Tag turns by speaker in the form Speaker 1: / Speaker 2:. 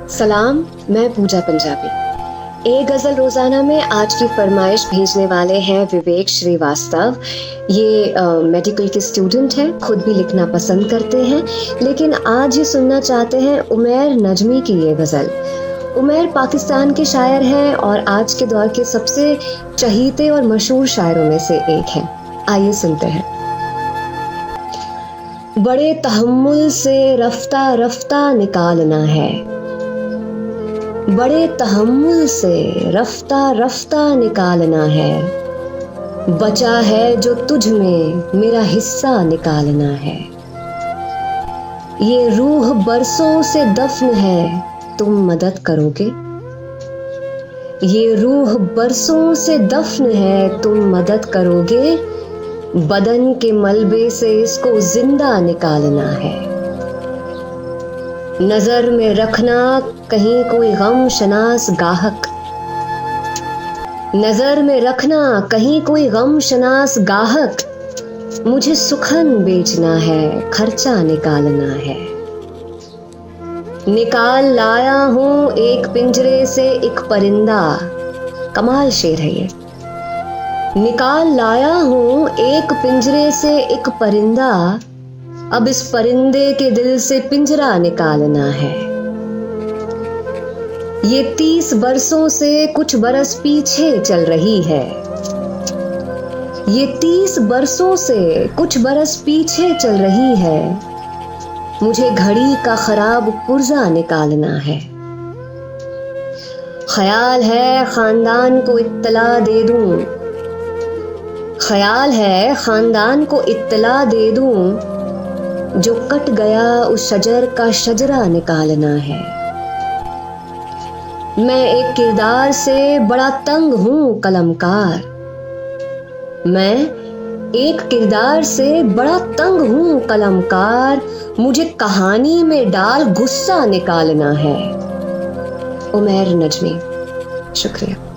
Speaker 1: सलाम, मैं पूजा पंजाबी। एक गज़ल रोज़ाना में आज की फरमाइश भेजने वाले हैं विवेक श्रीवास्तव। ये मेडिकल के स्टूडेंट हैं, खुद भी लिखना पसंद करते हैं, लेकिन आज ये सुनना चाहते हैं उमैर नजमी की ये गज़ल। उमैर पाकिस्तान के शायर हैं और आज के दौर के सबसे चहीते और मशहूर शायरों में से एक हैं। आइए सुनते हैं। बड़े तहम्मुल से रफ्ता रफ्ता निकालना है, बड़े तहम्मुल से रफ्ता रफ्ता निकालना है, बचा है जो तुझ में मेरा हिस्सा निकालना है। ये रूह बरसों से दफन है, तुम मदद करोगे? ये रूह बरसों से दफन है, तुम मदद करोगे? बदन के मलबे से इसको जिंदा निकालना है। नजर में रखना कहीं कोई गम शनास गाहक, नजर में रखना कहीं कोई गम शनास गाहक, मुझे सुखन बेचना है, खर्चा निकालना है। निकाल लाया हूं एक पिंजरे से एक परिंदा, कमाल शेर है ये। निकाल लाया हूं एक पिंजरे से एक परिंदा, अब इस परिंदे के दिल से पिंजरा निकालना है। ये 30 बरसों से कुछ बरस पीछे चल रही है, ये 30 बरसों से कुछ बरस पीछे चल रही है, मुझे घड़ी का खराब पुर्जा निकालना है। ख्याल है खानदान को इत्तला दे दूं, ख्याल है खानदान को इत्तला दे दूं, जो कट गया उस शजर का शजरा निकालना है। मैं एक किरदार से बड़ा तंग हूं कलमकार, मैं एक किरदार से बड़ा तंग हूं कलमकार, मुझे कहानी में डाल गुस्सा निकालना है। उमैर नजमी। शुक्रिया।